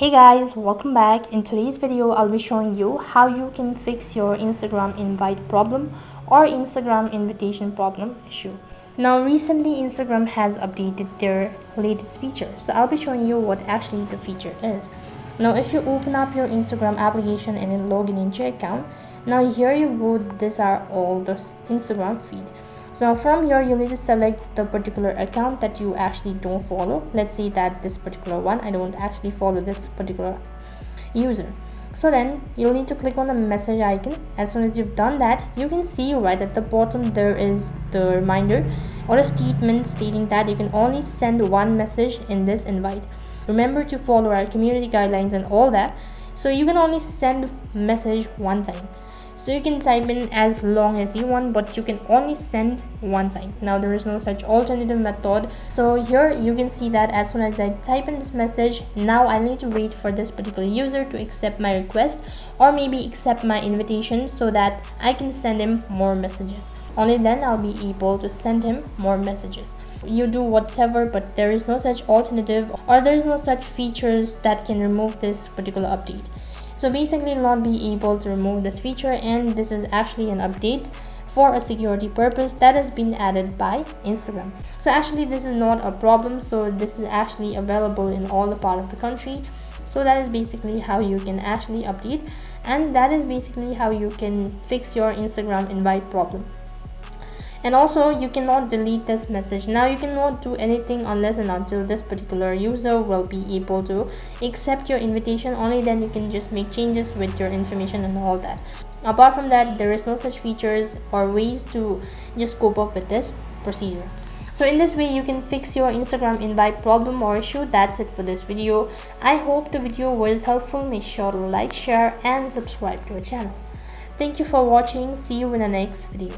Hey guys, welcome back. In today's video I'll be showing you how you can fix your Instagram invite problem or Instagram invitation problem issue. Now recently Instagram has updated their latest feature, so I'll be showing you what actually the feature is. Now if you open up your Instagram application and then log in into your account, now here you go, these are all the Instagram feed. So from here you need to select the particular account that you actually don't follow. Let's say that this particular one, I don't actually follow this particular user. So then you'll need to click on the message icon. As soon as you've done that, you can see right at the bottom there is the reminder or a statement stating that you can only send one message in this invite. Remember to follow our community guidelines and all that. So you can only send message one time. So you can type in as long as you want, but you can only send one time. Now there is no such alternative method. So here you can see that as soon as I type in this message, now I need to wait for this particular user to accept my request or maybe accept my invitation so that I can send him more messages. Only then I'll be able to send him more messages. You do whatever, but there is no such alternative or there is no such features that can remove this particular update. So basically you'll not be able to remove this feature, and this is actually an update for a security purpose that has been added by Instagram. So actually this is not a problem, so this is actually available in all the part of the country. So that is basically how you can actually update, and that is basically how you can fix your Instagram invite problem. And also you cannot delete this message. Now you cannot do anything unless and until this particular user will be able to accept your invitation. Only then you can just make changes with your information and all that. Apart from that, there is no such features or ways to just cope up with this procedure. So in this way you can fix your Instagram invite problem or issue. That's it for this video. I hope the video was helpful. Make sure to like, share and subscribe to our channel. Thank you for watching. See you in the next video.